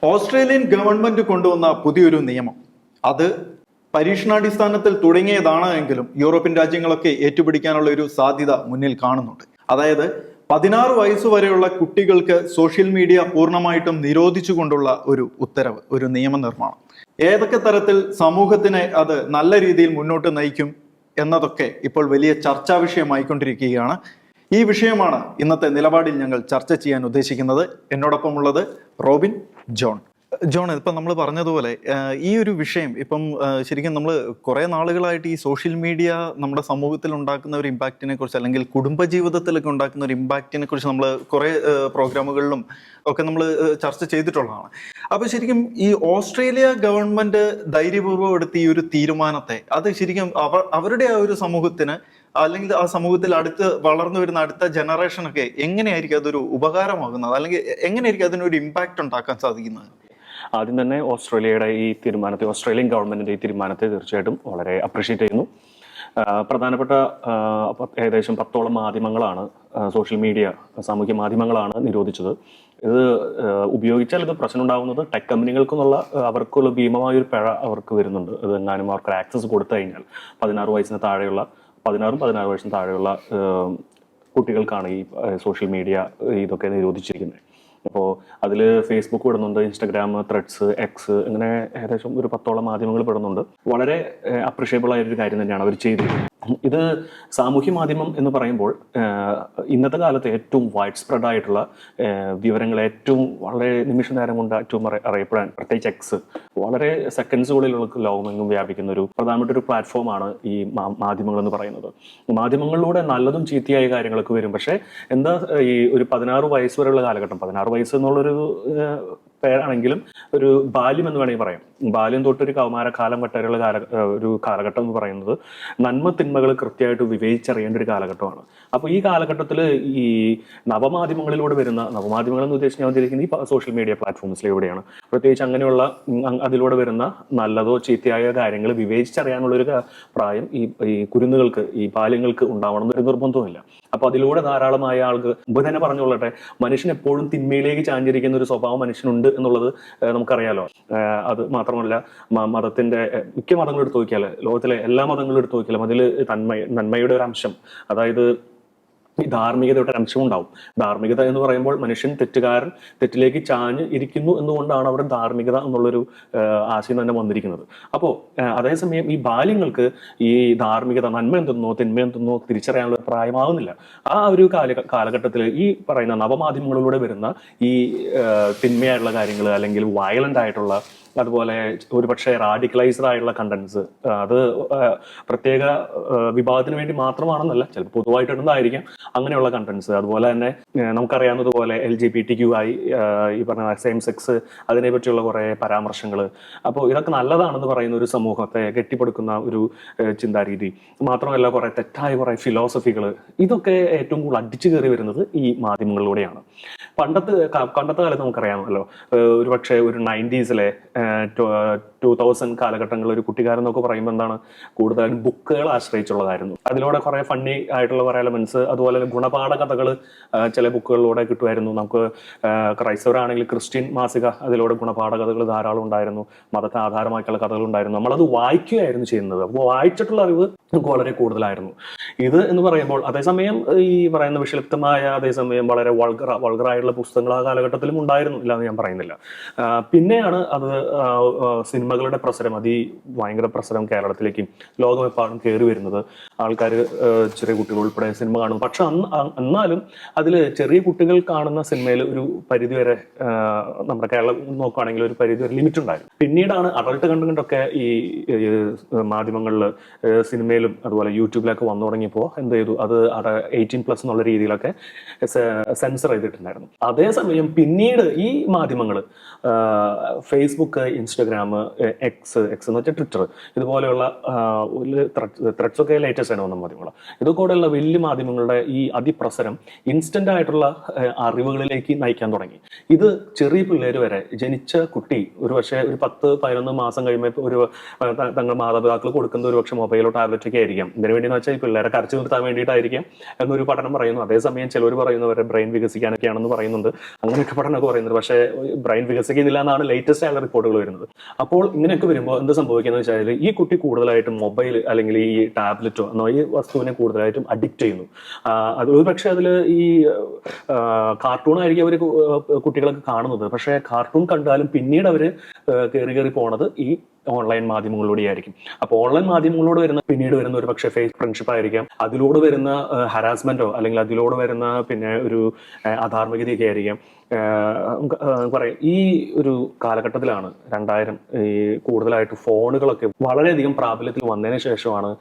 Australian government കൊണ്ടുവന്ന പുതിയൊരു നിയമം അത് പരീക്ഷണാടിസ്ഥാനത്തിൽ തുടങ്ങിയതാണ് എങ്കിലും യൂറോപ്യൻ രാജ്യങ്ങളൊക്കെ ഏറ്റുപിടിക്കാനുള്ള ഒരു സാധ്യത മുന്നിൽ കാണുന്നുണ്ട്. അതായത് 16 വയസ്സ് വരെയുള്ള കുട്ടികൾക്ക് സോഷ്യൽ മീഡിയ പൂർണ്ണമായിട്ടും നിരോധിച്ചുകൊണ്ടുള്ള ഒരു ഉത്തരവ്, ഒരു നിയമനിർമ്മാണം. ഏതൊക്കെ തരത്തിൽ സമൂഹത്തിനെ അത് നല്ല രീതിയിൽ മുന്നോട്ട് നയിക്കും എന്നതൊക്കെ ഇപ്പോൾ വലിയ ചർച്ചാ വിഷയമായിക്കൊണ്ടിരിക്കുകയാണ്. ഈ വിഷയമാണ് ഇന്നത്തെ നിലപാടിൽ ഞങ്ങൾ ചർച്ച ചെയ്യാൻ ഉദ്ദേശിക്കുന്നത്. എന്നോടൊപ്പം ഉള്ളത് റോബിൻ ജോൺ. ഇപ്പം നമ്മൾ പറഞ്ഞതുപോലെ ഈ ഒരു വിഷയം ഇപ്പം ശരിക്കും നമ്മൾ കുറേ നാളുകളായിട്ട് ഈ സോഷ്യൽ മീഡിയ നമ്മുടെ സമൂഹത്തിൽ ഉണ്ടാക്കുന്ന ഒരു ഇമ്പാക്റ്റിനെ കുറിച്ച്, അല്ലെങ്കിൽ കുടുംബജീവിതത്തിലൊക്കെ ഉണ്ടാക്കുന്ന ഒരു ഇമ്പാക്റ്റിനെ കുറിച്ച് നമ്മൾ കുറേ പ്രോഗ്രാമുകളിലും ഒക്കെ നമ്മൾ ചർച്ച ചെയ്തിട്ടുള്ളതാണ്. അപ്പോൾ ശരിക്കും ഈ ഓസ്ട്രേലിയ ഗവൺമെന്റ് ധൈര്യപൂർവ്വം എടുത്ത ഈ ഒരു തീരുമാനത്തെ അത് ശരിക്കും അവരുടെ ആ ഒരു സമൂഹത്തിന്, അല്ലെങ്കിൽ ആ സമൂഹത്തിൽ അടുത്ത് വളർന്നു വരുന്ന അടുത്ത ജനറേഷനൊക്കെ എങ്ങനെയായിരിക്കും അതൊരു ഉപകാരമാകുന്നത്, അല്ലെങ്കിൽ എങ്ങനെയായിരിക്കും അതിനൊരു ഇമ്പാക്റ്റ് ഉണ്ടാക്കാൻ സാധിക്കുന്നത്? ആദ്യം തന്നെ ഓസ്ട്രേലിയൻ ഗവൺമെന്റിന്റെ ഈ തീരുമാനത്തെ തീർച്ചയായിട്ടും വളരെ അപ്രീഷിയേറ്റ് ചെയ്യുന്നു. പ്രധാനപ്പെട്ട ഏകദേശം 10ഓളം മാധ്യമങ്ങളാണ്, സോഷ്യൽ മീഡിയ, സാമൂഹ്യ മാധ്യമങ്ങളാണ് നിരോധിച്ചത്. ഇത് ഉപയോഗിച്ചാൽ ഇത് പ്രശ്നം ഉണ്ടാകുന്നത് ടെക് കമ്പനികൾക്കെന്നുള്ള അവർക്കുള്ള ഭീമമായൊരു പിഴ അവർക്ക് വരുന്നുണ്ട്. ഇത് എങ്ങാനും അവർക്ക് ആക്സസ് കൊടുത്തു കഴിഞ്ഞാൽ 16 വയസ്സിന് താഴെയുള്ള 16 വയസ്സിന് താഴെയുള്ള കുട്ടികൾക്കാണ് ഈ സോഷ്യൽ മീഡിയ ഇതൊക്കെ നിരോധിച്ചിരിക്കുന്നത്. അപ്പോൾ അതിൽ ഫേസ്ബുക്ക് പെടുന്നുണ്ട്, ഇൻസ്റ്റഗ്രാം, ത്രെഡ്സ്, എക്സ്, അങ്ങനെ ഏകദേശം ഒരു 10ഓളം മാധ്യമങ്ങൾ പെടുന്നുണ്ട്. വളരെ അപ്രീഷിയബിൾ ആയൊരു കാര്യം തന്നെയാണ് അവർ ചെയ്തിരിക്കുന്നത്. ഇത് സാമൂഹ്യ മാധ്യമം എന്ന് പറയുമ്പോൾ ഇന്നത്തെ കാലത്ത് ഏറ്റവും വൈഡ് സ്പ്രെഡ് ആയിട്ടുള്ള വിവരങ്ങൾ ഏറ്റവും വളരെ നിമിഷ നേരം കൊണ്ട് ഏറ്റവും അറിയപ്പെടാൻ, പ്രത്യേകിച്ച് എക്സ്, വളരെ സെക്കൻഡ്സുകളിലുള്ള ലോകമെങ്ങും വ്യാപിക്കുന്ന ഒരു പ്രധാനപ്പെട്ട ഒരു പ്ലാറ്റ്ഫോമാണ് ഈ മാധ്യമങ്ങൾ എന്ന് പറയുന്നത്. മാധ്യമങ്ങളിലൂടെ നല്ലതും ചീത്തയായ കാര്യങ്ങളൊക്കെ വരും. പക്ഷേ എന്താ, ഈ ഒരു 16 വയസ്സ് വരെയുള്ള കാലഘട്ടം, 16 വയസ്സ് എന്നുള്ളൊരു പേരാണെങ്കിലും ഒരു ബാല്യം എന്ന് വേണമെങ്കിൽ പറയാം. ബാല്യം തൊട്ടൊരു കൗമാരക്കാലം വരെയുള്ള ഒരു കാലഘട്ടം എന്ന് പറയുന്നത് നന്മ തിന്മകൾ കൃത്യമായിട്ട് വിവേചിച്ചറിയേണ്ട ഒരു കാലഘട്ടമാണ്. അപ്പോൾ ഈ കാലഘട്ടത്തിൽ ഈ നവമാധ്യമങ്ങളിലൂടെ വരുന്ന, നവമാധ്യമങ്ങൾ എന്ന് ഉദ്ദേശിച്ച് ഞാൻ ഉദ്ദേശിക്കുന്നത് ഈ സോഷ്യൽ മീഡിയ പ്ലാറ്റ്ഫോംസിലൂടെയാണ്. പ്രത്യേകിച്ച് അങ്ങനെയുള്ള അതിലൂടെ വരുന്ന നല്ലതോ ചീത്തയായ കാര്യങ്ങൾ വിവേചിച്ചറിയാനുള്ളൊരു പ്രായം ഈ കുരുന്നുകൾക്ക്, ഈ ബാല്യങ്ങൾക്ക് ഉണ്ടാവണം എന്നൊരു നിർബന്ധവുമില്ല. അപ്പൊ അതിലൂടെ ധാരാളമായ ആൾക്ക് മുമ്പ് തന്നെ പറഞ്ഞുകൊള്ളട്ടെ, മനുഷ്യൻ എപ്പോഴും തിന്മയിലേക്ക് ചാഞ്ചിരിക്കുന്ന ഒരു സ്വഭാവം മനുഷ്യനുണ്ട് എന്നുള്ളത് നമുക്കറിയാലോ. അത് മാത്രമല്ല, മതത്തിന്റെ മിക്ക മതങ്ങൾ എടുത്തു നോക്കിയാൽ, ലോകത്തിലെ എല്ലാ മതങ്ങളും എടുത്തു നോക്കിയാലും അതിൽ നന്മയുടെ ഒരു അംശം, അതായത് ഈ ധാർമ്മികതയുടെ ഒരു അംശം ഉണ്ടാവും. ധാർമ്മികത എന്ന് പറയുമ്പോൾ മനുഷ്യൻ തെറ്റുകാരൻ തെറ്റിലേക്ക് ചാഞ്ഞ് ഇരിക്കുന്നു എന്നുകൊണ്ടാണ് അവിടെ ധാർമ്മികത എന്നുള്ളൊരു ആശയം തന്നെ വന്നിരിക്കുന്നത്. അപ്പോൾ അതേസമയം ഈ ബാല്യങ്ങൾക്ക് ഈ ധാർമ്മികത, നന്മ എന്തെന്നോ തിന്മ എന്തെന്നോ തിരിച്ചറിയാനുള്ള പ്രായമാകുന്നില്ല. ആ ഒരു കാലഘട്ടത്തിൽ ഈ പറയുന്ന നവമാധ്യമങ്ങളിലൂടെ വരുന്ന ഈ തിന്മയായിട്ടുള്ള കാര്യങ്ങൾ, അല്ലെങ്കിൽ വയലന്റ് ആയിട്ടുള്ള, അതുപോലെ ഒരുപക്ഷെ റാഡിക്കലൈസ്ഡ് ആയിട്ടുള്ള കണ്ടന്റ്സ്, അത് പ്രത്യേക വിഭാഗത്തിന് വേണ്ടി മാത്രമാണെന്നല്ല, ചിലപ്പോൾ പൊതുവായിട്ട് ഇടുന്നതായിരിക്കാം അങ്ങനെയുള്ള കണ്ടന്റ്സ്. അതുപോലെ തന്നെ നമുക്കറിയാവുന്നതുപോലെ LGBTQI, ഈ പറഞ്ഞ സെയിം സെക്സ്, അതിനെ പറ്റിയുള്ള കുറെ പരാമർശങ്ങൾ. അപ്പോൾ ഇതൊക്കെ നല്ലതാണെന്ന് പറയുന്ന ഒരു സമൂഹത്തെ കെട്ടിപ്പടുക്കുന്ന ഒരു ചിന്താരീതി, മാത്രമല്ല കുറെ തെറ്റായ കുറെ ഫിലോസഫികൾ, ഇതൊക്കെ ഏറ്റവും കൂടുതൽ അടിച്ചു കയറി വരുന്നത് ഈ മാധ്യമങ്ങളിലൂടെയാണ്. പണ്ടത്തെ കാലത്ത് നമുക്കറിയാമല്ലോ, ഒരുപക്ഷെ ഒരു 90s 2000 കാലഘട്ടങ്ങളിൽ ഒരു കുട്ടിക്കാരൻ എന്നൊക്കെ പറയുമ്പോൾ എന്താണ്, കൂടുതലും ബുക്കുകൾ ആശ്രയിച്ചുള്ളതായിരുന്നു. അതിലൂടെ കുറെ ഫണ്ണി ആയിട്ടുള്ള കുറെ എലമെന്റ്സ്, അതുപോലെ ഗുണപാഠ കഥകൾ ചില ബുക്കുകളിലൂടെ കിട്ടുമായിരുന്നു. നമുക്ക് ക്രൈസ്തവരാണെങ്കിൽ ക്രിസ്ത്യൻ മാസിക, അതിലൂടെ ഗുണപാഠ കഥകൾ ധാരാളം ഉണ്ടായിരുന്നു, മതത്തെ ആധാരമാക്കിയുള്ള കഥകൾ ഉണ്ടായിരുന്നു. നമ്മളത് വായിക്കുകയായിരുന്നു ചെയ്യുന്നത്. അപ്പോൾ വായിച്ചിട്ടുള്ള അറിവ് നമുക്ക് വളരെ കൂടുതലായിരുന്നു. ഇത് എന്ന് പറയുമ്പോൾ അതേസമയം ഈ പറയുന്ന വിഷലിപ്തമായ, അതേസമയം വളരെ വൾഗറായിട്ടുള്ള പുസ്തകങ്ങൾ ആ കാലഘട്ടത്തിലും ഉണ്ടായിരുന്നു, ഇല്ലാന്ന് ഞാൻ പറയുന്നില്ല. പിന്നെയാണ് അത് സിനിമകളുടെ പ്രസരം, ഭയങ്കര പ്രസരം കേരളത്തിലേക്കും ലോകമെപ്പാടും കയറി വരുന്നത്. ആൾക്കാർ, ചെറിയ കുട്ടികൾ ഉൾപ്പെടെ സിനിമ കാണുന്നു. പക്ഷെ എന്നാലും അതിൽ ചെറിയ കുട്ടികൾ കാണുന്ന സിനിമയിൽ ഒരു പരിധിവരെ, നമ്മുടെ കേരളം നോക്കുകയാണെങ്കിൽ ഒരു പരിധിവരെ ലിമിറ്റ് ഉണ്ടായിരുന്നു. പിന്നീടാണ് അഡൾട്ട് കണ്ടന്റൊക്കെ ഈ മാധ്യമങ്ങളിൽ, സിനിമയിലും അതുപോലെ യൂട്യൂബിലൊക്കെ വന്നു തുടങ്ങിയപ്പോൾ എന്ത് ചെയ്തു, അത് 18+ എന്നുള്ള രീതിയിലൊക്കെ സെൻസർ ചെയ്തിട്ടുണ്ടായിരുന്നു. അതേസമയം പിന്നീട് ഈ മാധ്യമങ്ങൾ, ഫേസ്ബുക്ക്, ഇൻസ്റ്റഗ്രാം, എക്സ് എന്ന് വെച്ചാൽ ട്വിറ്റർ, ഇതുപോലെയുള്ള ത്രെഡ്സ് ഒക്കെ ലേറ്റസ്റ്റ് ആണ് വന്ന മാധ്യമങ്ങൾ. ഇതൊക്കെയുള്ള വലിയ മാധ്യമങ്ങളുടെ ഈ അതിപ്രസരം ഇൻസ്റ്റന്റ് ആയിട്ടുള്ള അറിവുകളിലേക്ക് നയിക്കാൻ തുടങ്ങി. ഇത് ചെറിയ പിള്ളേർ വരെ, ജനിച്ച കുട്ടി ഒരു പക്ഷേ ഒരു 10-11 മാസം കഴിയുമ്പോൾ ഒരു തങ്ങൾ മാതാപിതാക്കൾ കൊടുക്കുന്ന ഒരു പക്ഷേ മൊബൈലോ ടാബ്ലറ്റ് ഒക്കെ ആയിരിക്കാം. ഇതിനു വേണ്ടിയെന്ന് വെച്ചാൽ ഈ പിള്ളേരെ കരച്ചു നിർത്താൻ വേണ്ടിയിട്ടായിരിക്കാം എന്നൊരു പഠനം പറയുന്നു. അതേസമയം ചിലർ പറയുന്നവരെ ബ്രെയിൻ വികസിക്കാനൊക്കെയാണെന്ന് പറയുന്നുണ്ട്. അങ്ങനെയൊക്കെ പഠനമൊക്കെ പറയുന്നുണ്ട്. പക്ഷേ ബ്രെയിൻ വികസിക്കുന്നില്ല എന്നാണ് ലേറ്റസ്റ്റ് ആയിട്ടുള്ള റിപ്പോർട്ടുകൾ വരുന്നത്. അപ്പോൾ ഇങ്ങനെയൊക്കെ വരുമ്പോൾ എന്ത് സംഭവിക്കുന്നത് വെച്ചാൽ ഈ കുട്ടി കൂടുതലായിട്ടും മൊബൈൽ അല്ലെങ്കിൽ ഈ ടാബ്ലറ്റോ എന്നോ ഈ വസ്തുവിനെ കൂടുതലായിട്ടും അഡിക്റ്റ് ചെയ്യുന്നു. അത് ഒരു പക്ഷേ അതിൽ ഈ കാർട്ടൂണായിരിക്കും അവർ കുട്ടികളൊക്കെ കാണുന്നത്. പക്ഷേ കാർട്ടൂൺ കണ്ടാലും പിന്നീട് അവർ കയറി പോണത് ഈ ഓൺലൈൻ മാധ്യമങ്ങളിലൂടെ ആയിരിക്കും. അപ്പോൾ ഓൺലൈൻ മാധ്യമങ്ങളോട് പിന്നീട് വരുന്ന ഒരു പക്ഷേ ഫേക്ക് ഫ്രണ്ട്ഷിപ്പ് ആയിരിക്കാം, അതിലൂടെ വരുന്ന ഹരാസ്മെന്റോ അല്ലെങ്കിൽ അതിലൂടെ വരുന്ന പിന്നെ ഒരു അധാർമികതയൊക്കെ ആയിരിക്കാം. പറയാം ഈ ഒരു കാലഘട്ടത്തിലാണ് 2000 ഈ കൂടുതലായിട്ട് ഫോണുകളൊക്കെ വളരെയധികം പ്രാബല്യത്തിൽ വന്നതിന് ശേഷമാണ്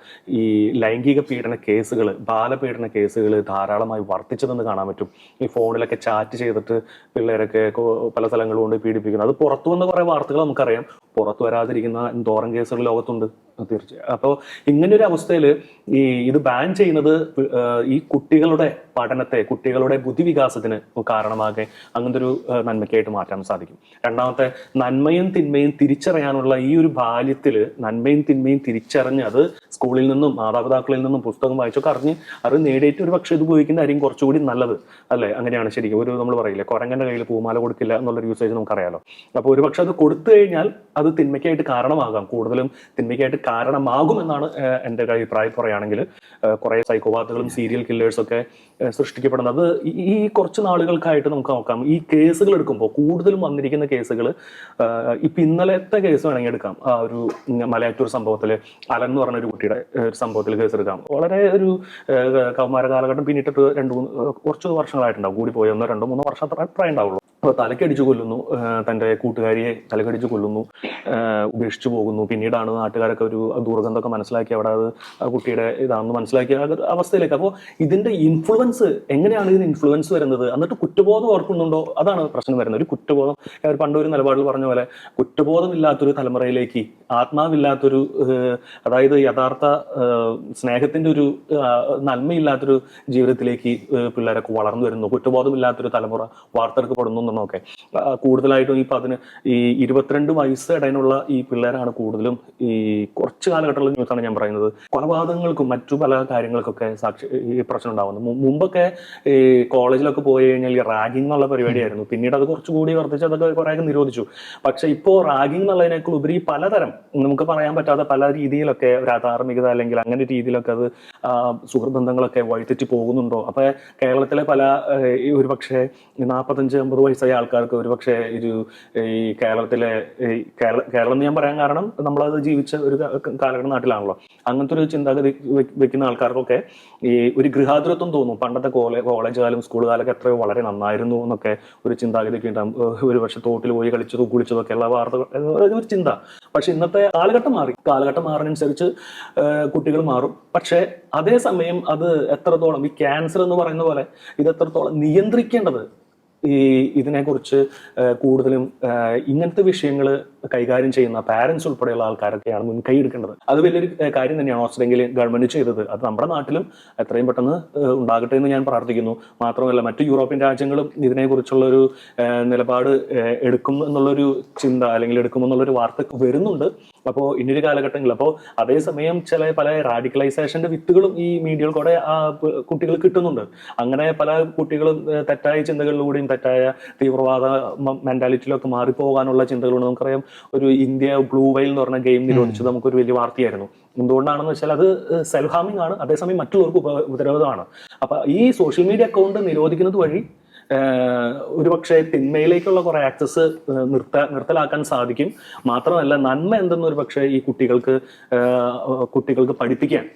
ഈ ലൈംഗിക പീഡന കേസുകൾ, ബാലപീഡന കേസുകൾ ധാരാളമായി വർദ്ധിച്ചതെന്ന് കാണാൻ പറ്റും. ഈ ഫോണിലൊക്കെ ചാറ്റ് ചെയ്തിട്ട് പിള്ളേരൊക്കെ പല സ്ഥലങ്ങളും കൊണ്ട് പീഡിപ്പിക്കുന്നത്, അത് പുറത്തു വന്ന കുറെ വാർത്തകൾ നമുക്കറിയാം. പുറത്തു വരാതിരിക്കുന്ന എന്തോരം കേസുകൾ ലോകത്തുണ്ട് തീർച്ചയായും. അപ്പോൾ ഇങ്ങനൊരു അവസ്ഥയിൽ ഇത് ബാൻ ചെയ്യുന്നത് ഈ കുട്ടികളുടെ പഠനത്തെ, കുട്ടികളുടെ ബുദ്ധിവികാസത്തിന് കാരണമാകെ അങ്ങനത്തെ ഒരു നന്മയ്ക്കായിട്ട് മാറ്റാൻ സാധിക്കും. രണ്ടാമത്തെ, നന്മയും തിന്മയും തിരിച്ചറിയാനുള്ള ഈ ഒരു ബാല്യത്തിൽ നന്മയും തിന്മയും തിരിച്ചറിഞ്ഞ് അത് സ്കൂളിൽ നിന്നും മാതാപിതാക്കളിൽ നിന്നും പുസ്തകം വായിച്ചൊക്കെ അറിഞ്ഞ് അത് നേടിയിട്ട് ഒരു പക്ഷേ ഇത് ഉപയോഗിക്കുന്നതായിരിക്കും കുറച്ചുകൂടി നല്ലത്, അല്ലേ? അങ്ങനെയാണ് ശരിക്കും. ഒരു നമ്മൾ പറയില്ലേ, കുരങ്ങന്റെ കയ്യിൽ പൂമാല കൊടുക്കില്ല എന്നുള്ളൊരു യൂസേജ് നമുക്കറിയാലോ. അപ്പോൾ ഒരു പക്ഷെ അത് കൊടുത്തു കഴിഞ്ഞാൽ അത് തിന്മയ്ക്കായിട്ട് കാരണമാകാം, കൂടുതലും തിന്മയ്ക്കായിട്ട് കാരണമാകുമെന്നാണ് എൻ്റെ ഒരു അഭിപ്രായം പറയുകയാണെങ്കിൽ. കുറെ സൈക്കോപാത്തുകളും സീരിയൽ കില്ലേഴ്സും ഒക്കെ സൃഷ്ടിക്കപ്പെടുന്നത് ഈ കുറച്ച് നാളുകൾക്കായിട്ട് നമുക്ക് നോക്കാം. ഈ കേസുകൾ എടുക്കുമ്പോൾ കൂടുതലും വന്നിരിക്കുന്ന കേസുകൾ ഇപ്പൊ ഇന്നലത്തെ കേസ് വേണമെങ്കിൽ എടുക്കാം. ആ ഒരു മലയാറ്റൂർ സംഭവത്തിൽ അലൻ എന്ന് പറഞ്ഞ ഒരു കുട്ടിയുടെ സംഭവത്തിൽ കേസ് എടുക്കാം. വളരെ ഒരു കൗമാര കാലഘട്ടം പിന്നിട്ടിട്ട് കുറച്ച് വർഷങ്ങളായിട്ടുണ്ടാവും, കൂടി പോയി 1-2-3 വർഷം അത്ര പ്രായം ഉണ്ടാവുള്ളൂ. അപ്പോൾ തലക്കടിച്ചു കൊല്ലുന്നു, തൻ്റെ കൂട്ടുകാരിയെ തലക്കടിച്ചു കൊല്ലുന്നു, ഉപേക്ഷിച്ചു പോകുന്നു. പിന്നീടാണ് നാട്ടുകാരൊക്കെ ഒരു ദുർഗന്ധമൊക്കെ മനസ്സിലാക്കി അവിടെ അത് കുട്ടിയുടെ ഇതാണെന്ന് മനസ്സിലാക്കിയ അവസ്ഥയിലേക്ക്. അപ്പോൾ ഇതിന്റെ ഇൻഫ്ലുവൻസ് എങ്ങനെയാണ് ഇതിന് ഇൻഫ്ലുവൻസ് വരുന്നത്? എന്നിട്ട് കുറ്റബോധം ഓർക്കുന്നുണ്ടോ? അതാണ് പ്രശ്നം വരുന്നത്. ഒരു കുറ്റബോധം, പണ്ട് ഒരു നിലപാടിൽ പറഞ്ഞ പോലെ കുറ്റബോധമില്ലാത്തൊരു തലമുറയിലേക്ക്, ആത്മാവില്ലാത്തൊരു, അതായത് യഥാർത്ഥ സ്നേഹത്തിന്റെ ഒരു നന്മയില്ലാത്തൊരു ജീവിതത്തിലേക്ക് പിള്ളേരൊക്കെ വളർന്നു വരുന്നു. കുറ്റബോധമില്ലാത്തൊരു തലമുറ വാർത്തെടുക്കപ്പെടുന്നു എന്നൊക്കെ. കൂടുതലായിട്ടും ഈ 22 വയസ്സ് ഇടയിലുള്ള ഈ പിള്ളേരാണ് കൂടുതലും ഈ കുറച്ച് കാലഘട്ടമുള്ള ന്യൂസാണ് ഞാൻ പറയുന്നത്. കൊലപാതകങ്ങൾക്കും മറ്റു പല കാര്യങ്ങൾക്കൊക്കെ ഈ പ്രശ്നം ഉണ്ടാവുന്നത്. മുമ്പൊക്കെ ഈ കോളേജിലൊക്കെ പോയി കഴിഞ്ഞാൽ ഈ റാഗിംഗ് എന്നുള്ള പരിപാടിയായിരുന്നു. പിന്നീട് അത് കുറച്ചുകൂടി വർദ്ധിച്ച് അതൊക്കെ കുറേയൊക്കെ നിരോധിച്ചു. പക്ഷെ ഇപ്പോൾ റാഗിംഗ് എന്നുള്ളതിനേക്കാൾ ഉപരി പലതരം നമുക്ക് പറയാൻ പറ്റാത്ത പല രീതിയിലൊക്കെ ഒരു അധാർമികത അല്ലെങ്കിൽ അങ്ങനെ രീതിയിലൊക്കെ അത് സുഹൃബന്ധങ്ങളൊക്കെ വഴിതെറ്റി പോകുന്നുണ്ടോ? അപ്പൊ കേരളത്തിലെ പല ഒരുപക്ഷെ 45-50 വയസ്സായ ആൾക്കാർക്ക് ഒരുപക്ഷെ ഈ കേരളത്തിലെ കേരളം എന്ന് ഞാൻ പറയാൻ കാരണം നമ്മളത് ജീവിച്ച ഒരു കാലഘട്ട നാട്ടിലാണല്ലോ. അങ്ങനത്തെ ഒരു ചിന്താഗതി വെക്കുന്ന ആൾക്കാർക്കൊക്കെ ഈ ഒരു ഗൃഹാതുരത്വം തോന്നും. പണ്ടത്തെ കോളേജ് കാലം സ്കൂൾ കാലമൊക്കെ എത്രയോ വളരെ നന്നായിരുന്നു എന്നൊക്കെ ഒരു ചിന്താഗതിയൊക്കെ ഉണ്ടാകും. ഒരു പക്ഷെ തോട്ടിൽ പോയി കളിച്ചതും കുളിച്ചതും ഉള്ള വാർത്തകൾ ഒരു ചിന്ത. പക്ഷെ ഇന്നത്തെ കാലഘട്ടം മാറുന്നതനുസരിച്ച് കുട്ടികൾ മാറും. പക്ഷെ അതേസമയം അത് എത്രത്തോളം ഈ ക്യാൻസർ എന്ന് പറയുന്ന പോലെ ഇത് എത്രത്തോളം നിയന്ത്രിക്കേണ്ടത്, ഇതിനെക്കുറിച്ച് കൂടുതലും ഇങ്ങനത്തെ വിഷയങ്ങൾ കൈകാര്യം ചെയ്യുന്ന പാരന്റ്സ് ഉൾപ്പെടെയുള്ള ആൾക്കാരൊക്കെയാണ് മുൻകൈ എടുക്കേണ്ടത്. അത് വലിയൊരു കാര്യം തന്നെയാണ് ഓസ്ട്രേലിയയിൽ ഗവൺമെന്റ് ചെയ്തത്. അത് നമ്മുടെ നാട്ടിലും എത്രയും പെട്ടെന്ന് ഉണ്ടാകട്ടെ എന്ന് ഞാൻ പ്രാർത്ഥിക്കുന്നു. മാത്രമല്ല മറ്റു യൂറോപ്യൻ രാജ്യങ്ങളും ഇതിനെക്കുറിച്ചുള്ള ഒരു നിലപാട് എടുക്കും എന്നുള്ളൊരു ചിന്ത അല്ലെങ്കിൽ എടുക്കുമെന്നുള്ളൊരു വാർത്ത വരുന്നുണ്ട്. അപ്പോൾ ഇനിയൊരു കാലഘട്ടങ്ങളിൽ അപ്പോൾ അതേസമയം പല റാഡിക്കലൈസേഷന്റെ വിത്തുകളും ഈ മീഡിയകൾക്കൂടെ കുട്ടികൾ കിട്ടുന്നുണ്ട്. അങ്ങനെ പല കുട്ടികളും തെറ്റായ ചിന്തകളിലൂടെയും തെറ്റായ തീവ്രവാദ മെന്റാലിറ്റിയിലൊക്കെ മാറിപ്പോകാനുള്ള ചിന്തകളുണ്ട്. നമുക്കറിയാം ഒരു ഇന്ത്യ ബ്ലൂ വെയിൽ എന്ന് പറഞ്ഞ ഗെയിം നിരോധിച്ചത് നമുക്കൊരു വലിയ വാർത്തയായിരുന്നു. എന്തുകൊണ്ടാണെന്ന് വെച്ചാൽ അത് സെൽഫ് ഹാമിംഗ് ആണ്, അതേസമയം മറ്റുള്ളവർക്ക് ഉപദ്രവമാണ്. അപ്പൊ ഈ സോഷ്യൽ മീഡിയ അക്കൗണ്ട് നിരോധിക്കുന്നത് വഴി ഒരുപക്ഷെ തിന്മയിലേക്കുള്ള കുറെ ആക്സസ് നിർത്തലാക്കാൻ സാധിക്കും. മാത്രമല്ല നന്മ എന്തെന്ന് ഒരു പക്ഷേ ഈ കുട്ടികൾക്ക് പഠിപ്പിക്കാൻ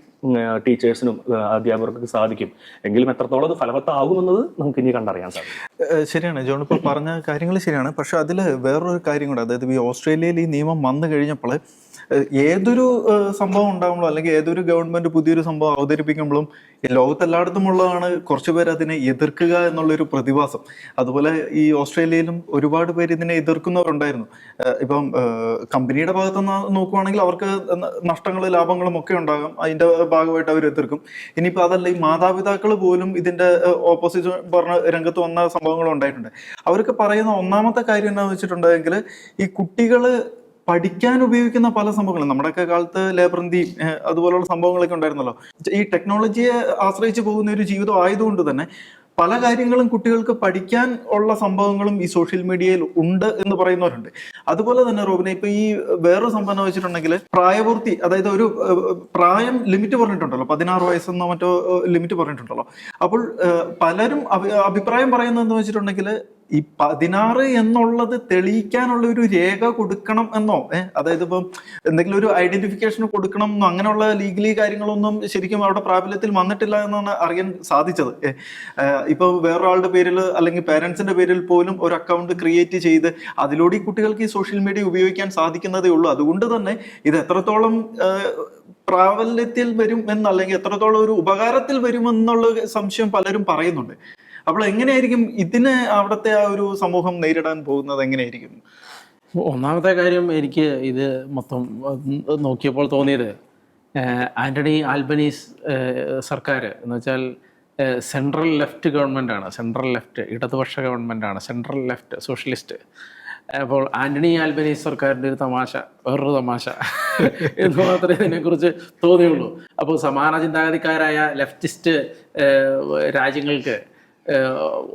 ടീച്ചേഴ്സിനും അധ്യാപകർക്കൊക്കെ സാധിക്കും. എങ്കിലും എത്രത്തോളം അത് ഫലവത്താകുമെന്നത് നമുക്ക് ഇനി കണ്ടറിയാൻ സാധിക്കും. ശരിയാണ് ജോൺ ഇപ്പോൾ പറഞ്ഞ കാര്യങ്ങൾ ശരിയാണ്. പക്ഷെ അതിൽ വേറൊരു കാര്യം കൂടെ, അതായത് ഈ ഓസ്ട്രേലിയയിൽ ഈ നിയമം വന്നു കഴിഞ്ഞപ്പോൾ ഏതൊരു സംഭവം ഉണ്ടാകുമ്പോഴും അല്ലെങ്കിൽ ഏതൊരു ഗവൺമെന്റ് പുതിയൊരു സംഭവം അവതരിപ്പിക്കുമ്പോഴും ലോകത്തെല്ലായിടത്തും ഉള്ളതാണ് കുറച്ചു പേര് അതിനെ എതിർക്കുക എന്നുള്ളൊരു പ്രതിഭാസം. അതുപോലെ ഈ ഓസ്ട്രേലിയയിലും ഒരുപാട് പേര് ഇതിനെ എതിർക്കുന്നവരുണ്ടായിരുന്നു. ഇപ്പം കമ്പനിയുടെ ഭാഗത്തുനിന്ന് നോക്കുവാണെങ്കിൽ അവർക്ക് നഷ്ടങ്ങളും ലാഭങ്ങളും ഒക്കെ ഉണ്ടാകും, അതിന്റെ ഭാഗമായിട്ട് അവർ എതിർക്കും. ഇനിയിപ്പോൾ അതല്ല, ഈ മാതാപിതാക്കൾ പോലും ഇതിന്റെ ഓപ്പോസിറ്റ് പറഞ്ഞ രംഗത്ത് വന്ന സംഭവങ്ങൾ ഉണ്ടായിട്ടുണ്ട്. അവർക്ക് പറയുന്ന ഒന്നാമത്തെ കാര്യം എന്താണെന്ന് വെച്ചിട്ടുണ്ടെങ്കിൽ ഈ കുട്ടികള് പഠിക്കാൻ ഉപയോഗിക്കുന്ന പല സംഭവങ്ങളും നമ്മുടെയൊക്കെ കാലത്ത് ലേബർന്തി അതുപോലുള്ള സംഭവങ്ങളൊക്കെ ഉണ്ടായിരുന്നല്ലോ. ഈ ടെക്നോളജിയെ ആശ്രയിച്ച് പോകുന്ന ഒരു ജീവിതം ആയതുകൊണ്ട് തന്നെ പല കാര്യങ്ങളും കുട്ടികൾക്ക് പഠിക്കാൻ ഉള്ള സംഭവങ്ങളും ഈ സോഷ്യൽ മീഡിയയിൽ ഉണ്ട് എന്ന് പറയുന്നവരുണ്ട്. അതുപോലെ തന്നെ റോബിനെ, ഇപ്പൊ ഈ വേറൊരു സംഭവം വെച്ചിട്ടുണ്ടെങ്കിൽ പ്രായപൂർത്തി, അതായത് ഒരു പ്രായം ലിമിറ്റ് പറഞ്ഞിട്ടുണ്ടല്ലോ, 16 വയസ്സെന്നോ മറ്റോ ലിമിറ്റ് പറഞ്ഞിട്ടുണ്ടല്ലോ. അപ്പോൾ പലരും അഭിപ്രായം പറയുന്നതെന്ന് വെച്ചിട്ടുണ്ടെങ്കിൽ ഈ 16 എന്നുള്ളത് തെളിയിക്കാനുള്ള ഒരു രേഖ കൊടുക്കണം എന്നോ, അതായത് ഇപ്പം എന്തെങ്കിലും ഒരു ഐഡന്റിഫിക്കേഷൻ കൊടുക്കണം എന്നോ അങ്ങനെയുള്ള ലീഗലി കാര്യങ്ങളൊന്നും ശരിക്കും അവിടെ പ്രാബല്യത്തിൽ വന്നിട്ടില്ല എന്നാണ് അറിയാൻ സാധിച്ചത്. ഇപ്പൊ വേറൊരാളുടെ പേരിൽ അല്ലെങ്കിൽ പേരൻസിന്റെ പേരിൽ പോലും ഒരു അക്കൗണ്ട് ക്രിയേറ്റ് ചെയ്ത് അതിലൂടെ ഈ കുട്ടികൾക്ക് ഈ സോഷ്യൽ മീഡിയ ഉപയോഗിക്കാൻ സാധിക്കുന്നതേ ഉള്ളൂ. അതുകൊണ്ട് തന്നെ ഇത് എത്രത്തോളം പ്രാബല്യത്തിൽ വരും എന്നല്ലെങ്കിൽ എത്രത്തോളം ഒരു ഉപകാരത്തിൽ വരുമെന്നുള്ള സംശയം പലരും പറയുന്നുണ്ട്. അപ്പോൾ എങ്ങനെയായിരിക്കും ഇതിനെ അവിടുത്തെ ആ ഒരു സമൂഹം നേരിടാൻ പോകുന്നത്? എങ്ങനെയായിരിക്കും? ഒന്നാമത്തെ കാര്യം, എനിക്ക് ഇത് മൊത്തം നോക്കിയപ്പോൾ തോന്നിയത് ആന്റണി ആൽബനീസ് സർക്കാർ എന്ന് വെച്ചാൽ സെൻട്രൽ ലെഫ്റ്റ് ഗവൺമെൻറ്റാണ്, സെൻട്രൽ ലെഫ്റ്റ് ഇടതുപക്ഷ ഗവൺമെൻറ്റാണ്, സെൻട്രൽ ലെഫ്റ്റ് സോഷ്യലിസ്റ്റ്. അപ്പോൾ ആന്റണി ആൽബനീസ് സർക്കാരിൻ്റെ ഒരു തമാശ, വേറൊരു തമാശ എന്ന് മാത്രമേ ഇതിനെക്കുറിച്ച് തോന്നിയുള്ളൂ. അപ്പോൾ സമാന ചിന്താഗതിക്കാരായ ലെഫ്റ്റിസ്റ്റ് രാജ്യങ്ങൾക്ക്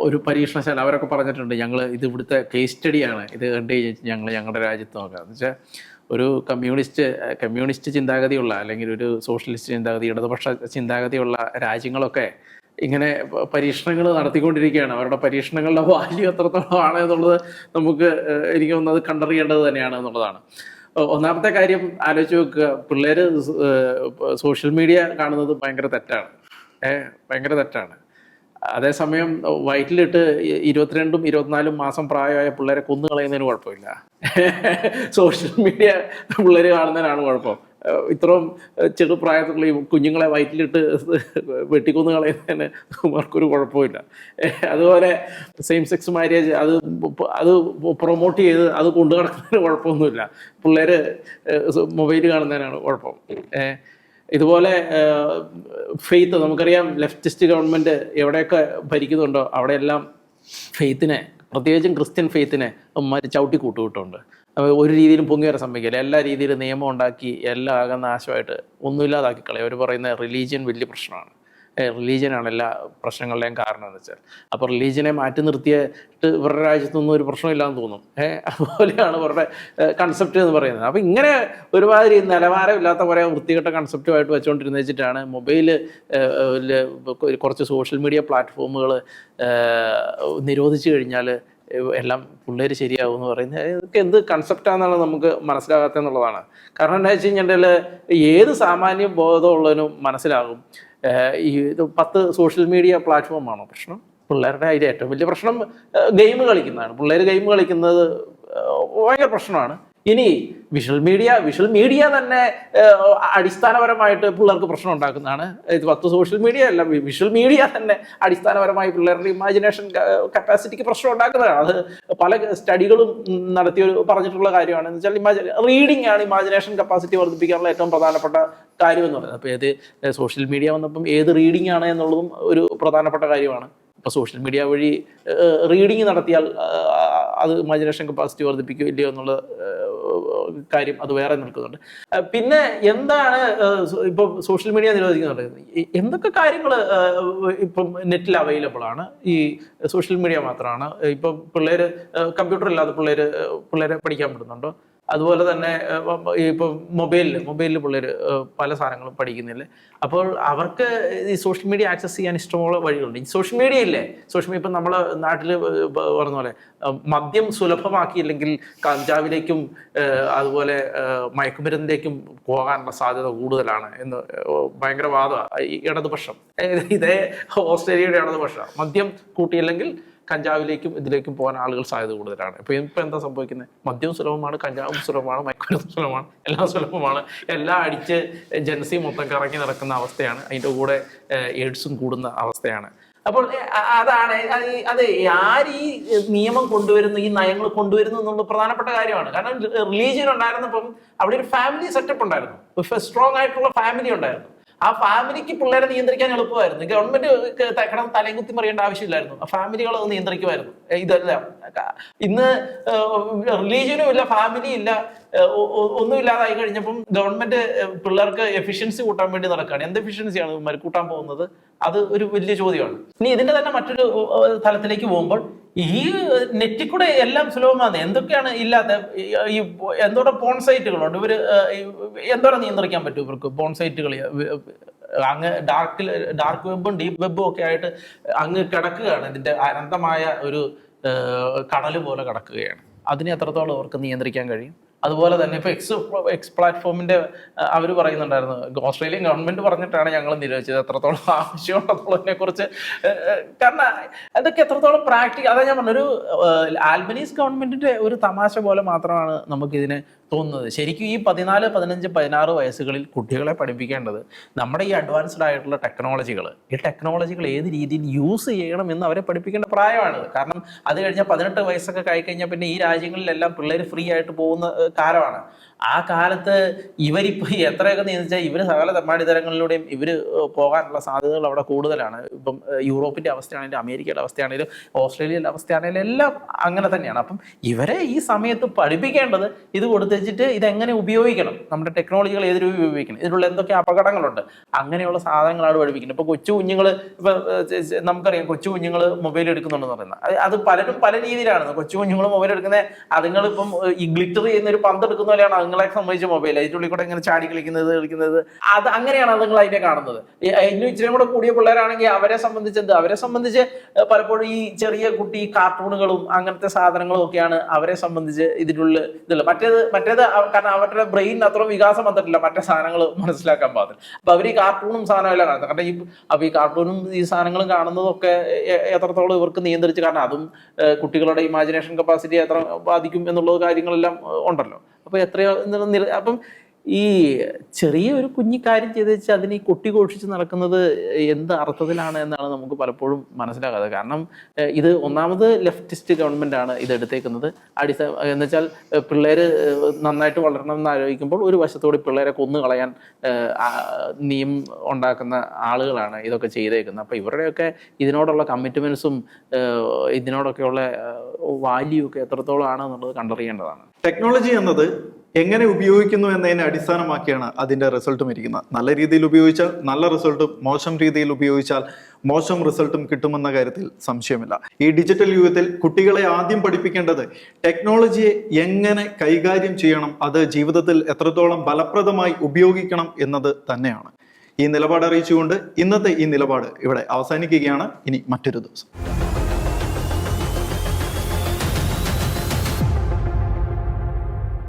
ഒരു പരീക്ഷണശാല അവരൊക്കെ പറഞ്ഞിട്ടുണ്ട്, ഞങ്ങൾ ഇത് ഇവിടുത്തെ കേസ് സ്റ്റഡിയാണ്, ഇത് കണ്ട് കഴിഞ്ഞാൽ ഞങ്ങളുടെ രാജ്യത്ത് നോക്കാം. എന്ന് വെച്ചാൽ ഒരു കമ്മ്യൂണിസ്റ്റ് ചിന്താഗതിയുള്ള അല്ലെങ്കിൽ ഒരു സോഷ്യലിസ്റ്റ് ചിന്താഗതി, ഇടതുപക്ഷ ചിന്താഗതിയുള്ള രാജ്യങ്ങളൊക്കെ ഇങ്ങനെ പരീക്ഷണങ്ങൾ നടത്തിക്കൊണ്ടിരിക്കുകയാണ്. അവരുടെ പരീക്ഷണങ്ങളുടെ വാല്യൂ എത്രത്തോളം ആണ് എന്നുള്ളത് നമുക്ക് എനിക്ക് തോന്നുന്നത് കണ്ടറിയേണ്ടത് തന്നെയാണ് എന്നുള്ളതാണ്. ഒന്നാമത്തെ കാര്യം ആലോചിച്ച് നോക്കുക, പിള്ളേർ സോഷ്യൽ മീഡിയ കാണുന്നത് ഭയങ്കര തെറ്റാണ്, ഭയങ്കര തെറ്റാണ്. അതേസമയം വയറ്റിലിട്ട് 22ഉം 24ഉം മാസം പ്രായമായ പിള്ളേരെ കൊന്നു കളയുന്നതിന് കുഴപ്പമില്ല, സോഷ്യൽ മീഡിയ പിള്ളേർ കാണുന്നതിനാണ് കുഴപ്പം. ഇത്രയും ചെറുപ്രായത്തിലുള്ള ഈ കുഞ്ഞുങ്ങളെ വയറ്റിലിട്ട് വെട്ടിക്കൊന്നു കളയുന്നതിന് അവർക്കൊരു കുഴപ്പമില്ല. അതുപോലെ സെയിം സെക്സ് മാരേജ് അത് പ്രൊമോട്ട് ചെയ്ത് അത് കൊണ്ടു നടക്കുന്നതിന് കുഴപ്പമൊന്നുമില്ല, പിള്ളേർ മൊബൈൽ കാണുന്നതിനാണ് കുഴപ്പം. ഇതുപോലെ ഫെയ്ത്ത്, നമുക്കറിയാം ലെഫ്റ്റിസ്റ്റ് ഗവൺമെൻറ് എവിടെയൊക്കെ ഭരിക്കുന്നുണ്ടോ അവിടെയെല്ലാം ഫെയ്ത്തിനെ, പ്രത്യേകിച്ചും ക്രിസ്ത്യൻ ഫെയ്ത്തിനെ ചവിട്ടി കൂട്ടുവിട്ടുണ്ട്. ഒരു രീതിയിലും പൊങ്ങി വരാൻ സമ്മതിക്കില്ല, എല്ലാ രീതിയിലും നിയമം ഉണ്ടാക്കി എല്ലാം ആകെ നാശമായിട്ട് ഒന്നുമില്ലാതാക്കി കളയും. അവർ പറയുന്ന റിലീജിയൻ വലിയ പ്രശ്നമാണ്, റിലീജിയനാണ് എല്ലാ പ്രശ്നങ്ങളുടെയും കാരണം എന്ന് വെച്ചാൽ. അപ്പോൾ റിലീജിയനെ മാറ്റി നിർത്തിയിട്ട് ഇവരുടെ രാജ്യത്തൊന്നും ഒരു പ്രശ്നമില്ലാന്ന് തോന്നും. അതുപോലെയാണ് ഇവരുടെ കൺസെപ്റ്റ് എന്ന് പറയുന്നത്. അപ്പോൾ ഇങ്ങനെ ഒരുമാതിരി നിലവാരമില്ലാത്ത കുറേ വൃത്തികെട്ട കൺസെപ്റ്റുമായിട്ട് വെച്ചുകൊണ്ടിരുന്ന വെച്ചിട്ടാണ് മൊബൈൽ കുറച്ച് സോഷ്യൽ മീഡിയ പ്ലാറ്റ്ഫോമുകൾ നിരോധിച്ചു കഴിഞ്ഞാൽ എല്ലാം പിള്ളേർ ശരിയാവും എന്ന് പറയുന്നത്. ഇതൊക്കെ എന്ത് കൺസെപ്റ്റാണെന്നാണ് നമുക്ക് മനസ്സിലാകാത്തതെന്നുള്ളതാണ്. കാരണം എന്താ വെച്ച് കഴിഞ്ഞാൽ ഏത് സാമാന്യ ബോധമുള്ളവനും മനസ്സിലാകും ഈ 10 സോഷ്യൽ മീഡിയ പ്ലാറ്റ്ഫോമാണോ പ്രശ്നം? പിള്ളേരുടെ അതിൻ്റെ ഏറ്റവും വലിയ പ്രശ്നം ഗെയിം കളിക്കുന്നതാണ്. പിള്ളേർ ഗെയിം കളിക്കുന്നത് ഭയങ്കര പ്രശ്നമാണ്. ഇനി വിഷ്വൽ മീഡിയ തന്നെ അടിസ്ഥാനപരമായിട്ട് പിള്ളേർക്ക് പ്രശ്നം ഉണ്ടാക്കുന്നതാണ്. ഇത് 10 സോഷ്യൽ മീഡിയ അല്ല, വിഷ്വൽ മീഡിയ തന്നെ അടിസ്ഥാനപരമായി പിള്ളേരുടെ ഇമാജിനേഷൻ കപ്പാസിറ്റിക്ക് പ്രശ്നം ഉണ്ടാക്കുന്നതാണ്. അത് പല സ്റ്റഡികളും പറഞ്ഞിട്ടുള്ള കാര്യമാണ്. എന്ന് വെച്ചാൽ റീഡിംഗ് ആണ് ഇമാജിനേഷൻ കപ്പാസിറ്റി വർദ്ധിപ്പിക്കാനുള്ള ഏറ്റവും പ്രധാനപ്പെട്ട കാര്യം എന്ന് പറയുന്നത്. അപ്പോൾ ഏത് സോഷ്യൽ മീഡിയ വന്നപ്പം ഏത് റീഡിംഗ് ആണ് എന്നുള്ളതും ഒരു പ്രധാനപ്പെട്ട കാര്യമാണ്. ഇപ്പോൾ സോഷ്യൽ മീഡിയ വഴി റീഡിങ് നടത്തിയാൽ അത് ഇമാജിനേഷൻ കപ്പാസിറ്റി വർദ്ധിപ്പിക്കുകയോ ഇല്ലയോ എന്നുള്ള കാര്യം അത് വേറെ നിൽക്കുന്നുണ്ട്. പിന്നെ എന്താണ് ഇപ്പം സോഷ്യൽ മീഡിയ നിരോധിക്കുന്നുണ്ട്, എന്തൊക്കെ കാര്യങ്ങൾ ഇപ്പം നെറ്റിൽ അവൈലബിൾ ആണ്? ഈ സോഷ്യൽ മീഡിയ മാത്രമാണ്. ഇപ്പം പിള്ളേർ കമ്പ്യൂട്ടർ ഇല്ലാതെ പിള്ളേരെ പഠിക്കാൻ വിടുന്നുണ്ടോ? അതുപോലെ തന്നെ ഇപ്പം മൊബൈലിൽ പിള്ളേർ പല സാധനങ്ങളും പഠിക്കുന്നില്ലേ. അപ്പോൾ അവർക്ക് ഈ സോഷ്യൽ മീഡിയ ആക്സസ് ചെയ്യാൻ ഇഷ്ടമുള്ള വഴികളുണ്ട്. ഈ സോഷ്യൽ മീഡിയ ഇല്ലേ, സോഷ്യൽ മീഡിയ ഇപ്പം നമ്മളെ നാട്ടിൽ പറഞ്ഞ പോലെ മദ്യം സുലഭമാക്കിയില്ലെങ്കിൽ കഞ്ചാവിലേക്കും അതുപോലെ മയക്കുമരുന്നിലേക്കും പോകാനുള്ള സാധ്യത കൂടുതലാണ് എന്ന് ഭയങ്കര വാദമാണ് ഈ ഇടതുപക്ഷം. ഇതേ ഓസ്ട്രേലിയയുടെ ഇടതുപക്ഷം മദ്യം കൂട്ടിയില്ലെങ്കിൽ കഞ്ചാവിലേക്കും ഇതിലേക്കും പോകാൻ ആളുകൾ സാധ്യത കൂടുതലാണ്. ഇപ്പൊ എന്താ സംഭവിക്കുന്നത്? മദ്യവും സുലഭമാണ്, കഞ്ചാവും സുലഭമാണ്, മയക്കുമരുന്നും സുലഭമാണ്, എല്ലാം സുലഭമാണ്, എല്ലാം അടിച്ച് ജനസി മൊത്തം കറങ്ങി നടക്കുന്ന അവസ്ഥയാണ്. അതിൻ്റെ കൂടെ എയ്ഡ്സും കൂടുന്ന അവസ്ഥയാണ്. അപ്പോൾ അതാണ് അത് ആര് ഈ നിയമം കൊണ്ടുവരുന്നു, ഈ നയങ്ങൾ കൊണ്ടുവരുന്നു എന്നുള്ള പ്രധാനപ്പെട്ട കാര്യമാണ്. കാരണം റിലീജിയൻ ഉണ്ടായിരുന്നപ്പം അവിടെ ഒരു ഫാമിലി സെറ്റപ്പ് ഉണ്ടായിരുന്നു, സ്ട്രോങ് ആയിട്ടുള്ള ഫാമിലി ഉണ്ടായിരുന്നു. ആ ഫാമിലിക്ക് പിള്ളേരെ നിയന്ത്രിക്കാൻ എളുപ്പമായിരുന്നു. ഗവൺമെന്റ് കിടന്ന് തലയും കുത്തി മറിയേണ്ട ആവശ്യമില്ലായിരുന്നു, ആ ഫാമിലികൾ അത് നിയന്ത്രിക്കുമായിരുന്നു. ഇതെല്ലാം ഇന്ന് റിലീജിയനും ഇല്ല, ഫാമിലി ഇല്ല, ഒന്നുമില്ലാതായി കഴിഞ്ഞപ്പം ഗവൺമെന്റ് പിള്ളേർക്ക് എഫിഷ്യൻസി കൂട്ടാൻ വേണ്ടി നടക്കുകയാണ്. എന്ത് എഫിഷ്യൻസിയാണ് കൂട്ടാൻ പോകുന്നത്? അത് ഒരു വലിയ ചോദ്യമാണ്. ഇനി ഇതിന്റെ തന്നെ മറ്റൊരു തലത്തിലേക്ക് പോകുമ്പോൾ ഈ നെറ്റിൽ കൂടെ എല്ലാം സുലഭമാണ്. എന്തൊക്കെയാണ് ഇല്ലാത്ത ഈ എന്തോരം പോൺ സൈറ്റുകളുണ്ട്. എന്തോരം നിയന്ത്രിക്കാൻ പറ്റും ഇവർക്ക് പോൺ സൈറ്റുകൾ? അങ്ങ് ഡാർക്ക് വെബും ഡീപ്പ് വെബും ഒക്കെ ആയിട്ട് അങ്ങ് കിടക്കുകയാണ്. ഇതിന്റെ അനന്തമായ ഒരു കടല് പോലെ കിടക്കുകയാണ്. അതിനെ എത്രത്തോളം അവർക്ക് നിയന്ത്രിക്കാൻ കഴിയും? അതുപോലെ തന്നെ ഇപ്പൊ എക്സ് പ്ലാറ്റ്ഫോമിന്റെ അവർ പറയുന്നുണ്ടായിരുന്നു, ഓസ്ട്രേലിയൻ ഗവൺമെന്റ് പറഞ്ഞിട്ടാണ് ഞങ്ങൾ നിരോധിച്ചത്. എത്രത്തോളം ആവശ്യമുള്ളതിനെ കുറിച്ച്, കാരണം അതൊക്കെ എത്രത്തോളം പ്രാക്ടിക്കൽ, അതാ ഞാൻ പറഞ്ഞൊരു ആൽബനീസ് ഗവൺമെന്റിന്റെ ഒരു തമാശ പോലെ മാത്രമാണ് നമുക്കിതിനെ തോന്നുന്നത്. ശരിക്കും ഈ 14, 15, 16 വയസ്സുകളിൽ കുട്ടികളെ പഠിപ്പിക്കേണ്ടത് നമ്മുടെ ഈ അഡ്വാൻസ്ഡ് ആയിട്ടുള്ള ഈ ടെക്നോളജികൾ ഏത് രീതിയിൽ യൂസ് ചെയ്യണം എന്ന് അവരെ പഠിപ്പിക്കേണ്ട പ്രായമാണ്. കാരണം അത് കഴിഞ്ഞാൽ 18 വയസ്സൊക്കെ കഴിഞ്ഞാൽ പിന്നെ ഈ രാജ്യങ്ങളിലെല്ലാം പിള്ളേർ ഫ്രീ ആയിട്ട് പോകുന്ന കാലമാണ്. ആ കാലത്ത് ഇവരിപ്പോൾ എത്രയൊക്കെ നിയന്ത്രിച്ചാൽ ഇവർ സകല തെമ്മാടിത്തരങ്ങളിലൂടെയും ഇവർ പോകാനുള്ള സാധ്യതകൾ അവിടെ കൂടുതലാണ്. ഇപ്പം യൂറോപ്പിൻ്റെ അവസ്ഥയാണെങ്കിലും അമേരിക്കയുടെ അവസ്ഥയാണെങ്കിലും ഓസ്ട്രേലിയയുടെ അവസ്ഥയാണെങ്കിലും എല്ലാം അങ്ങനെ തന്നെയാണ്. അപ്പം ഇവരെ ഈ സമയത്ത് പഠിപ്പിക്കേണ്ടത് ഇത് കൊടുത്തിട്ട് ഇതെങ്ങനെ ഉപയോഗിക്കണം, നമ്മുടെ ടെക്നോളജികൾ ഏത് രൂപ ഉപയോഗിക്കണം, ഇതിലുള്ള എന്തൊക്കെ അപകടങ്ങളുണ്ട്, അങ്ങനെയുള്ള സാധനങ്ങളാണ് പഠിപ്പിക്കുന്നത്. ഇപ്പോൾ കൊച്ചു കുഞ്ഞുങ്ങൾ, ഇപ്പം നമുക്കറിയാം കൊച്ചു കുഞ്ഞുങ്ങൾ മൊബൈൽ എടുക്കുന്നുണ്ടെന്ന് പറയുന്നത് അത് പലരും പല രീതിയിലാണ്. കൊച്ചു കുഞ്ഞുങ്ങൾ മൊബൈൽ എടുക്കുന്നത് അതുങ്ങളിപ്പം ഈ ഗ്ലിറ്റർ ചെയ്യുന്ന ഒരു പന്ത് എടുക്കുന്ന പോലെയാണ് അതുങ്ങളെ സംബന്ധിച്ച മൊബൈൽ. അതിനുള്ളിൽ കൂടെ ഇങ്ങനെ ചാടി കളിക്കുന്നത് അത് അങ്ങനെയാണ് അതുങ്ങൾ അതിനെ കാണുന്നത്. അതിന് ഇച്ചിരി കൂടെ കൂടിയ പിള്ളേരാണെങ്കിൽ അവരെ സംബന്ധിച്ച് പലപ്പോഴും ഈ ചെറിയ കുട്ടി കാർട്ടൂണുകളും അങ്ങനത്തെ സാധനങ്ങളും ഒക്കെയാണ് അവരെ സംബന്ധിച്ച് ഇതിനുള്ള ഇതുള്ളത്. മറ്റേത് കാരണം അവരുടെ ബ്രെയിൻ അത്ര വികാസം വന്നിട്ടില്ല മറ്റേ സാധനങ്ങൾ മനസ്സിലാക്കാൻ പാടില്ല. അപ്പൊ അവർ ഈ കാർട്ടൂണും സാധനമെല്ലാം കാണുന്നത്. കാരണം ഈ കാർട്ടൂണും ഈ സാധനങ്ങളും കാണുന്നതൊക്കെ എത്രത്തോളം ഇവർക്ക് നിയന്ത്രിച്ച്, കാരണം അതും കുട്ടികളുടെ ഇമാജിനേഷൻ കപ്പാസിറ്റി എത്ര ബാധിക്കും എന്നുള്ള കാര്യങ്ങളെല്ലാം ഉണ്ടല്ലോ. അപ്പൊ എത്രയോ അപ്പം ഈ ചെറിയ ഒരു കുഞ്ഞിക്കാര്യം ചെയ്ത് വെച്ചാൽ അതിന് ഈ കൊട്ടിഘോഷിച്ച് നടക്കുന്നത് എന്ത് അർത്ഥത്തിലാണ് എന്നാണ് നമുക്ക് പലപ്പോഴും മനസ്സിലാകാതെ. കാരണം ഇത് ഒന്നാമത് ലെഫ്റ്റിസ്റ്റ് ഗവൺമെന്റ് ആണ് ഇത് എടുത്തേക്കുന്നത്. എന്നുവെച്ചാൽ പിള്ളേർ നന്നായിട്ട് വളരണം എന്ന് ആലോചിക്കുമ്പോൾ ഒരു വശത്തോടെ പിള്ളേരെ കൊന്നു കളയാൻ നിയമം ഉണ്ടാക്കുന്ന ആളുകളാണ് ഇതൊക്കെ ചെയ്തേക്കുന്നത്. അപ്പോൾ ഇവരുടെയൊക്കെ ഇതിനോടുള്ള കമ്മിറ്റ്മെന്റ്സും ഇതിനോടൊക്കെയുള്ള വാല്യൂ ഒക്കെ എത്രത്തോളം ആണ് എന്നുള്ളത് കണ്ടറിയേണ്ടതാണ്. ടെക്നോളജി എന്നത് എങ്ങനെ ഉപയോഗിക്കുന്നു എന്നതിനെ അടിസ്ഥാനമാക്കിയാണ് അതിൻ്റെ റിസൾട്ടും ഇരിക്കുന്നത്. നല്ല രീതിയിൽ ഉപയോഗിച്ചാൽ നല്ല റിസൾട്ടും, മോശം രീതിയിൽ ഉപയോഗിച്ചാൽ മോശം റിസൾട്ടും കിട്ടുമെന്ന കാര്യത്തിൽ സംശയമില്ല. ഈ ഡിജിറ്റൽ യുഗത്തിൽ കുട്ടികളെ ആദ്യം പഠിപ്പിക്കേണ്ടത് ടെക്നോളജിയെ എങ്ങനെ കൈകാര്യം ചെയ്യണം, അത് ജീവിതത്തിൽ എത്രത്തോളം ഫലപ്രദമായി ഉപയോഗിക്കണം എന്നത് തന്നെയാണ്. ഈ നിലപാട് അറിയിച്ചുകൊണ്ട് ഇന്നത്തെ ഈ നിലപാട് ഇവിടെ അവസാനിക്കുകയാണ്. ഇനി മറ്റൊരു ദിവസം.